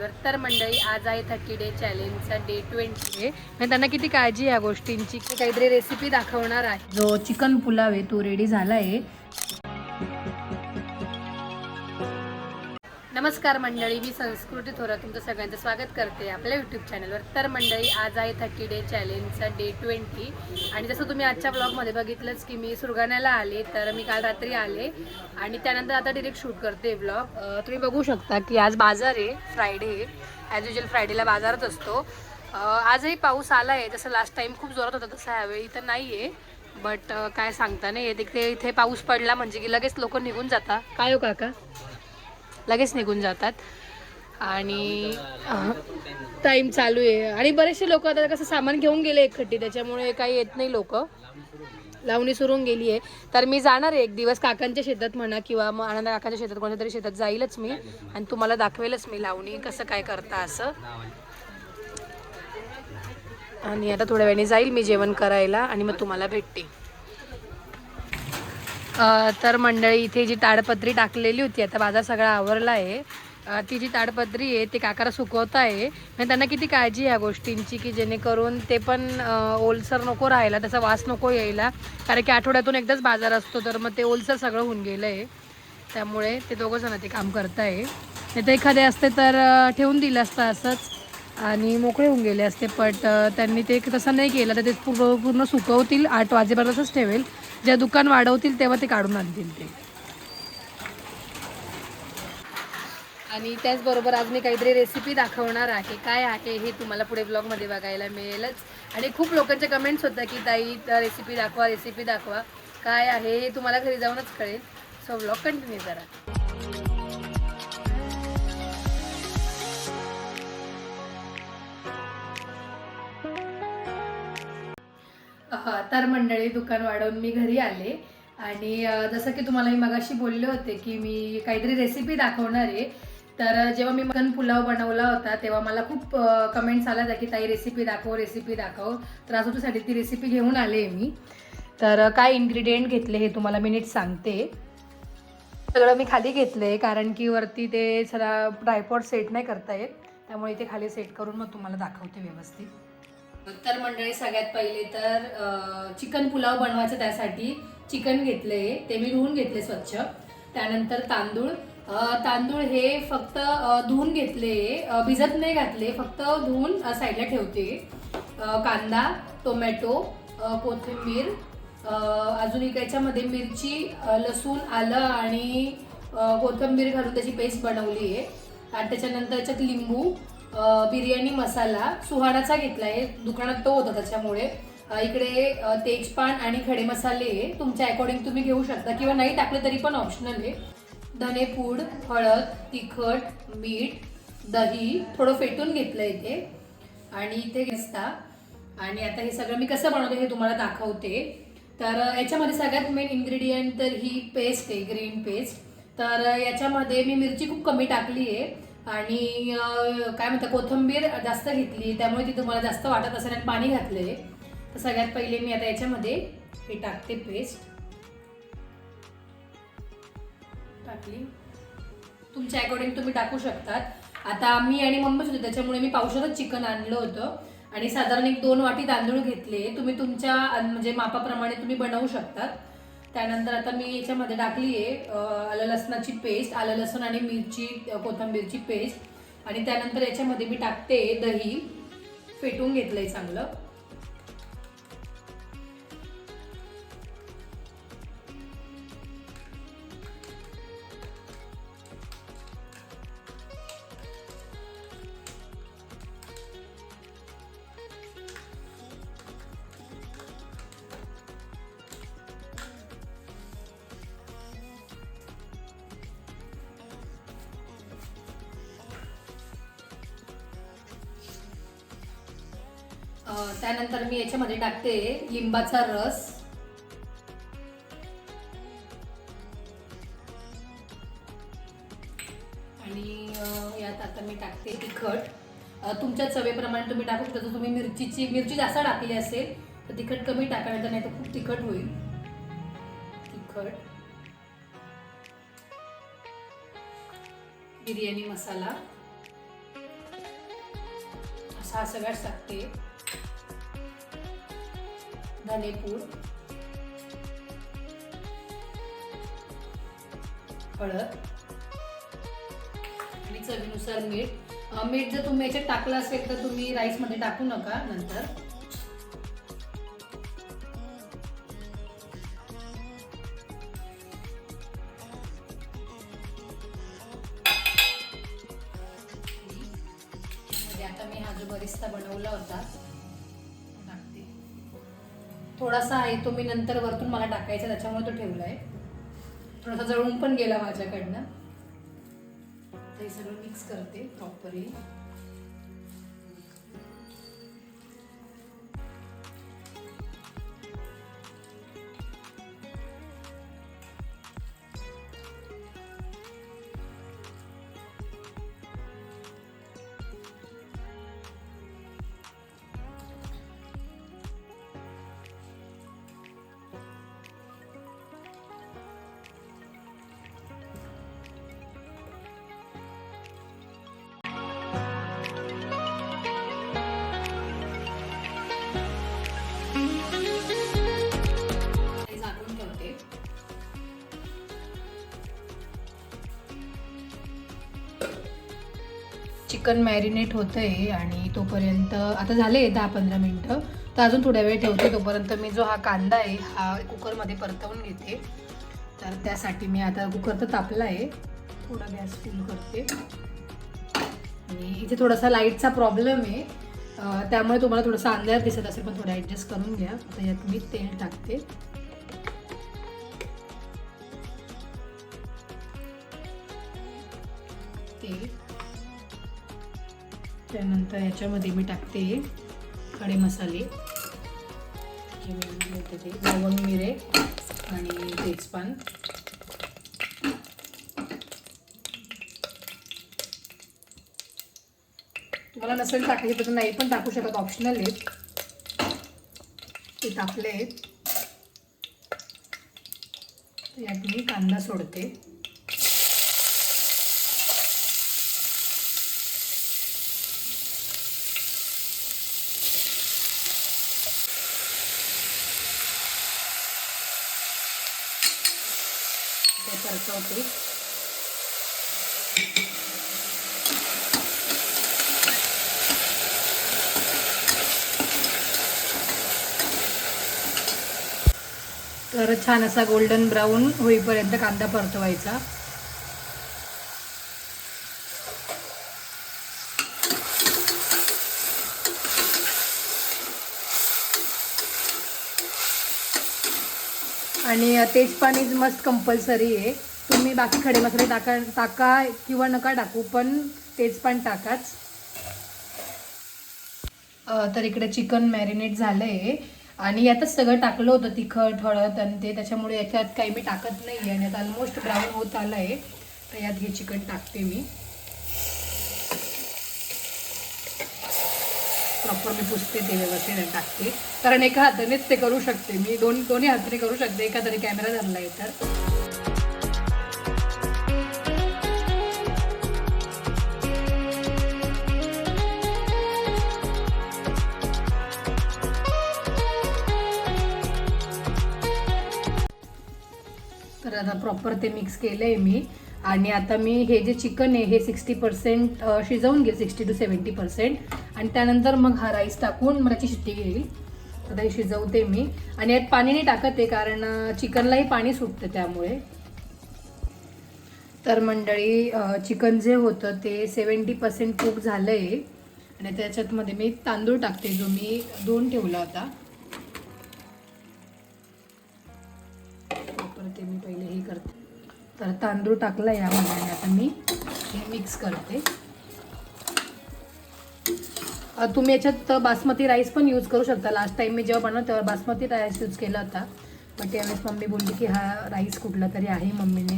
चॅनलवर. तर मंडळी, आज आहे 30 डे चॅलेंजचा डे 20 आहे. आणि त्यांना किती काळजी या गोष्टींची, काहीतरी रेसिपी दाखवणार आहे. जो चिकन पुलाव आहे तो रेडी झाला आहे. नमस्कार मंडळी, मी संस्कृती थोरात तुमचं सगळ्यांचं स्वागत करते आपल्या यूट्यूब चॅनलवर. तर मंडळी, आज आहे 30 डे चॅलेंजचा डे 20. आणि जसं तुम्ही आजच्या ब्लॉगमध्ये बघितलंच की मी सुरगाण्याला आले. तर मी काल रात्री आले आणि त्यानंतर आता डिरेक्ट शूट करते ब्लॉग. तुम्ही बघू शकता की आज बाजार आहे, फ्रायडे. ॲज युजल फ्रायडेला बाजारच असतो. आजही पाऊस आला आहे, जसं लास्ट टाईम खूप जोरात होता तसं ह्यावेळी तर नाही आहे. बट काय सांगता नाही येत, इथे पाऊस पडला म्हणजे की लगेच लोक निघून जातात. काय हो काका, लगेच निघून जातात. आणि टाईम चालू आहे आणि बरेचसे लोक आता कसं सामान घेऊन गेले एकखट्टी, त्याच्यामुळे काही येत नाही लोक. लावणी सुरू होऊन गेली आहे. तर मी जाणार आहे एक दिवस काकांच्या शेतात म्हणा किंवा मग आनंद काकांच्या शेतात, कोणत्या तरी शेतात जाईलच मी आणि तुम्हाला दाखवेलच मी लावणी कसं काय करता असं. आणि आता थोड्या वेळाने जाईल मी जेवण करायला आणि मग तुम्हाला भेटते. तर मंडळी, इथे जी ताडपत्री टाकलेली होती, आता बाजार सगळा आवरला आहे. ती जी ताडपत्री आहे ती काकाला सुकवता आहे. आणि त्यांना किती काळजी या गोष्टींची की जेणेकरून ते पण ओलसर नको राहायला, त्याचा वास नको यायला. कारण की आठवड्यातून एकदाच बाजार असतो, तर मग ते ओलसर सगळं होऊन गेलं आहे. त्यामुळे ते दोघंजणं ते काम करत आहे. नाही तर एखादे असते तर ठेवून दिलं असतं असंच आणि मोकळे होऊन गेले असते. बट त्यांनी ते तसं नाही केलं, तर ते पूर्ण सुकवतील. 8 वाजेपर्यंतच ठेवेल. जेव्हा दुकान वाढवतील तेव्हा ते काढून आणतील ते. आणि त्याचबरोबर आज मी काहीतरी रेसिपी दाखवणार आहे. काय आहे हे तुम्हाला पुढे ब्लॉगमध्ये बघायला मिळेलच. आणि खूप लोकांचे कमेंट्स होत्या की ताई रेसिपी दाखवा, रेसिपी दाखवा. काय आहे हे तुम्हाला घरी जाऊनच कळेल. सो ब्लॉग कंटिन्यू करा. तर मंडळी, दुकान वाढवून मी घरी आले. आणि जसं की तुम्हाला मी मगाशी बोलले होते की मी काहीतरी रेसिपी दाखवणार आहे. तर जेव्हा मी चिकन पुलाव बनवला होता तेव्हा मला खूप कमेंट्स आल्या होत्या की ताई रेसिपी दाखव, रेसिपी दाखव. तर आज तुझ्यासाठी ती रेसिपी घेऊन आले मी. तर काय इन्ग्रेडियंट घेतले हे तुम्हाला मी नीट सांगते. सगळं मी खाली घेतले कारण की वरती ते सगळा ट्रायपॉड सेट नाही करता येत, त्यामुळे इथे खाली सेट करून मग तुम्हाला दाखवते व्यवस्थित. तर मंडळी, सगळ्यात पहिले तर चिकन पुलाव बनवायचं, त्यासाठी चिकन घेतले, ते मी धुवून घेतले स्वच्छ. त्यानंतर तांदूळ हे फक्त धुवून घेतले, भिजत नाही घातले, फक्त धुवून साईडला ठेवते. कांदा, टोमॅटो, कोथिंबीर, अजून एक याच्यामध्ये मिरची, लसूण, आलं आणि कोथिंबीर घालून त्याची पेस्ट बनवली आहे. आणि त्याच्यानंतर याच्यात लिंबू, बिर्याणी मसाला सुहाणाचा घेतला आहे, दुकानात तो होता त्याच्यामुळे. इकडे तेजपान आणि खडे मसाले तुमच्या अकॉर्डिंग तुम्ही घेऊ शकता किंवा नाही टाकले तरी पण ऑप्शनल आहे. धनेपूड, हळद, तिखट, मीठ, दही थोडं फेटून घेतलं इथे आणि इथे घेसता. आणि आता हे सगळं मी कसं बनवते हे तुम्हाला दाखवते. तर याच्यामध्ये सगळ्यात मेन इन्ग्रेडियंट तर ही पेस्ट आहे, ग्रीन पेस्ट. तर याच्यामध्ये मी मिरची खूप कमी टाकली आहे आणि काय म्हणतात कोथिंबीर जास्त घेतली, त्यामुळे ती तुम्हाला जास्त वाटत असेल. आणि पाणी घातले. तर सगळ्यात पहिले मी आता याच्यामध्ये हे टाकते, पेस्ट टाकली. तुमच्या अकॉर्डिंग तुम्ही टाकू शकतात. आता मी आणि मम्मीच होते त्याच्यामुळे मी पावशेरच चिकन आणलं होतं आणि साधारण 1-2 वाटी तांदूळ घेतले. तुम्ही तुमच्या म्हणजे मापाप्रमाणे तुम्ही बनवू शकतात. त्यानंतर आता मी याच्यामध्ये टाकली आहे आलं लसणाची पेस्ट, आलं लसूण आणि मिरची कोथिंबीरची पेस्ट. आणि त्यानंतर याच्यामध्ये मी टाकते दही, फेटून घेतलंय चांगलं. त्यानंतर मी याच्यामध्ये टाकते लिंबाचा रस. आणि यात आता मी टाकते तिखट. तुमच्या चवीप्रमाणे तुम्ही टाकू शकता. जर तुम्ही मिरची जास्त टाकली असेल तर तिखट कमी टाका, नाही तर खूप तिखट होईल. तिखट, बिर्याणी मसाला, हा सगळ्याच टाकते. धनेपूड, हळद आणि चवीनुसार मीठ. मीठ जर तुम्ही याच्यात टाकलं असेल तर तुम्ही राईस मध्ये टाकू नका नंतर. आता मी हा जो बरिस्ता बनवला होता टाकते. थोडासा आहे तो मी नंतर वरतून मला टाकायचा त्याच्यामुळे तो ठेवलाय. थोडासा जळून पण गेला माझ्याकडनं. हे सगळं मिक्स करते प्रॉपरली. चिकन मॅरिनेट होतंय आणि तोपर्यंत आता झाले 10-15 मिनटं. तर अजून थोड्या वेळ ठेवते. तोपर्यंत मी जो हा कांदा आहे हा कुकरमध्ये परतवून घेते. तर त्यासाठी मी आता कुकर तर तापला आहे. थोडा गॅस फुल करते. आणि इथे थोडासा लाईटचा प्रॉब्लेम आहे त्यामुळे तुम्हाला थोडासा अंधार दिसत असेल पण थोडं ॲडजस्ट करून घ्या. आता यात मी तेल टाकते. तेल त्यानंतर याच्यामध्ये मी टाकते खडे मसाले, लवंग, मिरे आणि तेजपान. तुम्हाला नसेल टाकायचे तर नाही पण टाकू शकत, ऑप्शनल आहेत. ते टाकले आहेत. यात मी कांदा सोडते. परतवते. तर छान असा गोल्डन ब्राऊन होईपर्यंत कांदा परतवायचा. आणि तेजपान इज मस्ट कंपल्सरी आहे. तुम्ही बाकी खडे मसाले टाका किंवा नका टाकू पण तेजपान टाकाच. तर इकडे चिकन मॅरिनेट झालं आहे आणि यातच सगळं टाकलं होतं तिखट, हळद आणि ते, त्याच्यामुळे याच्यात काही मी टाकत नाही आहे. आणि आता ऑलमोस्ट ब्राऊन होत आलं आहे. तर यात हे चिकन टाकते मी. प्रॉपर मी पुसते ते व्यवस्थित टाकते कारण एका हातानेच ते करू शकते मी. दोन्ही हाताने करू शकते. एका तरी कॅमेरा धरला आहे तर. तर आता प्रॉपर ते मिक्स केलं आहे मी. आणि आता मी हे जे चिकन आहे हे 60% शिजवून घेईल, 60 to 70%. आणि त्यानंतर मग हा राईस टाकून मग त्याची शिट्टी घेईल. आता हे शिजवते मी. आणि यात पाणी नाही टाकत आहे कारण चिकनलाही पाणी सुटतं त्यामुळे. तर मंडळी चिकन जे होतं ते 70% कुक झालं आहे. आणि त्याच्यात मध्ये मी तांदूळ टाकते जो मी धुवून ठेवला होता. ते मी पहिले हे करते. तर तांदूळ टाकला यामध्ये. आता मी हे मिक्स करते. तुम्ही याच्यात बासमती राईस पण यूज करू शकता. लास्ट टाइम मी जेव्हा बनवलं तेव्हा बासमती राईस यूज केला होता. पण त्यावेळेस मम्मी बोलली की हा राईस कुठला तरी आहे मम्मीने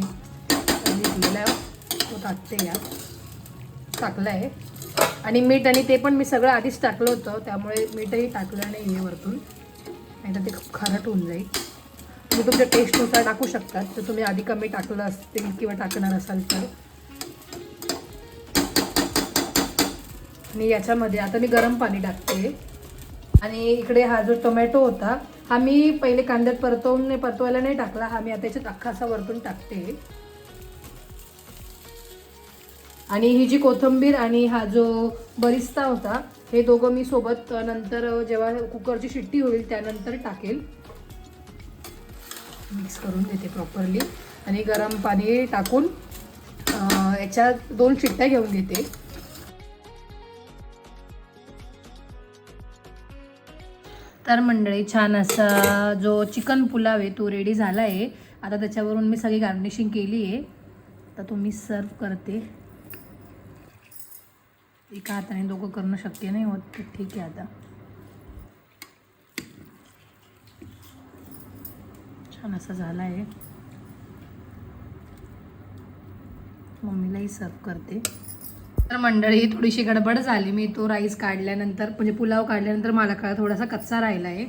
घेतलेला तो टाकते. यात टाकला आहे. आणि मीठ आणि ते पण मी सगळं आधीच टाकलं होतं त्यामुळे मीठही टाकलं नाही आहे वरतून, नाही तर ते खूप खारट होऊन जाईल. तुम्ही तुमच्या टेस्टनुसार टाकू शकतात. तर तुम्ही आधी कमी टाकलं असतील किंवा टाकणार असाल तर. आणि याच्यामध्ये आता मी गरम पाणी टाकते. आणि इकडे हा जो टोमॅटो होता हा मी पहिले कांद्यात परतवायला नाही टाकला, हा मी आता याच्यात अख्खा असा वरतून टाकते. आणि ही जी कोथिंबीर आणि हा जो बरिस्ता होता हे दोघं मी सोबत नंतर जेव्हा कुकरची शिट्टी होईल त्यानंतर टाकेल. मिक्स करून देते प्रॉपरली आणि गरम पाणी टाकून याच्यात 2 शिट्ट्या घेऊन घेते. तर मंडळी छान असा जो चिकन पुलाव आहे तो रेडी झाला आहे. आता त्याच्यावरून मी सगळी गार्निशिंग केली आहे. तर तो मी सर्व करते. एका हाताने दोघं करणं शक्य नाही होत, तर ठीक आहे. आता छान असा झाला आहे. मम्मीलाही सर्व करते. तर मंडळी थोडीशी गडबड झाली. मी तो राईस काढल्यानंतर म्हणजे पुलाव काढल्यानंतर मला थोडासा कच्चा राहिला आहे,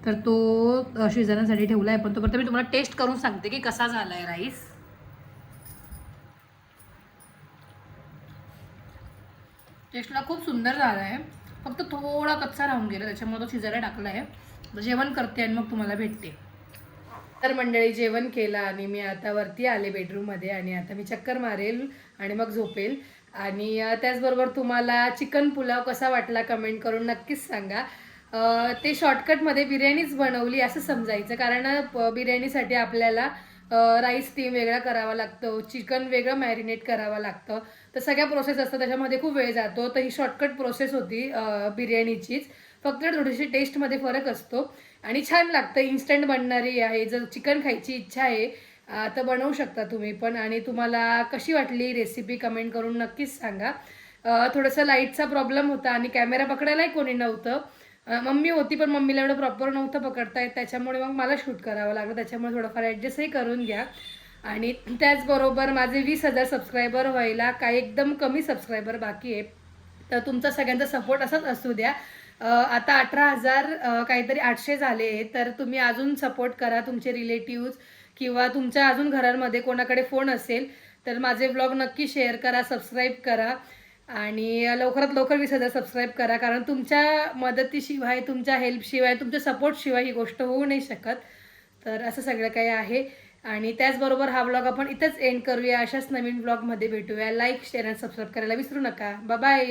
तर तो शिजवण्यासाठी ठेवला आहे. पण तोपर्यंत मी तुम्हाला टेस्ट करून सांगते की कसा झाला आहे राईस. टेस्टला खूप सुंदर झाला आहे, फक्त थोडा कच्चा राहून गेला, त्याच्यामुळे तो शिजायला टाकला आहे. जेवण करते आणि मग तुम्हाला भेटते. तर मंडळी जेवण केलं आणि मी आता वरती आले बेडरूममध्ये आणि आता मी चक्कर मारेल आणि मग झोपेल. आणि त्याचबरोबर तुम्हाला चिकन पुलाव कसा वाटला कमेंट करून नक्कीच सांगा. ते शॉर्टकटमध्ये बिर्याणीच बनवली असं समजायचं, कारण बिर्याणीसाठी आपल्याला राईस स्टीम वेगळा करावा लागतो, चिकन वेगळं मॅरिनेट करावं लागतं, तर सगळ्या प्रोसेस असतात, त्याच्यामध्ये खूप वेळ जातो. तर ही शॉर्टकट प्रोसेस होती बिर्याणीचीच, फक्त थोडीशी टेस्टमध्ये फरक असतो आणि छान लागतं. इन्स्टंट बनणारी आहे. जर चिकन खायची इच्छा आहे तर बनवू शकता तुम्ही पण. आणि तुम्हाला कशी वाटली रेसिपी कमेंट करून नक्कीच सांगा. थोडंसं लाईटचा प्रॉब्लेम होता आणि कॅमेरा पकडायलाही कोणी नव्हतं. मम्मी होती पण मम्मीला एवढं प्रॉपर नव्हतं पकडता येत, त्याच्यामुळे मग मला शूट करावं लागलं. त्याच्यामुळे थोडंफार ॲडजस्टही करून घ्या. आणि त्याचबरोबर माझे 20,000 सबस्क्रायबर व्हायला काही एकदम कमी सबस्क्रायबर बाकी आहे, तर तुमचा सगळ्यांचा सपोर्ट असाच असू द्या. आता 18,000 काहीतरी 800 झाले, तर तुम्ही अजून सपोर्ट करा. तुमचे रिलेटिव्ज किंवा तुमच्या अजून घरांमध्ये कोणाकडे फोन असेल तर माझे ब्लॉग नक्की शेअर करा, सबस्क्राईब करा आणि लवकरात लवकर 20,000 सबस्क्राईब करा. कारण तुमच्या मदतीशिवाय, तुमच्या हेल्पशिवाय, तुमच्या सपोर्टशिवाय ही गोष्ट होऊ नाही शकत. तर असं सगळं काही आहे. आणि त्याचबरोबर हा ब्लॉग आपण इथंच एंड करूया. अशाच नवीन ब्लॉगमध्ये भेटूया. लाईक, शेअर आणि सबस्क्राईब करायला विसरू नका. बाय.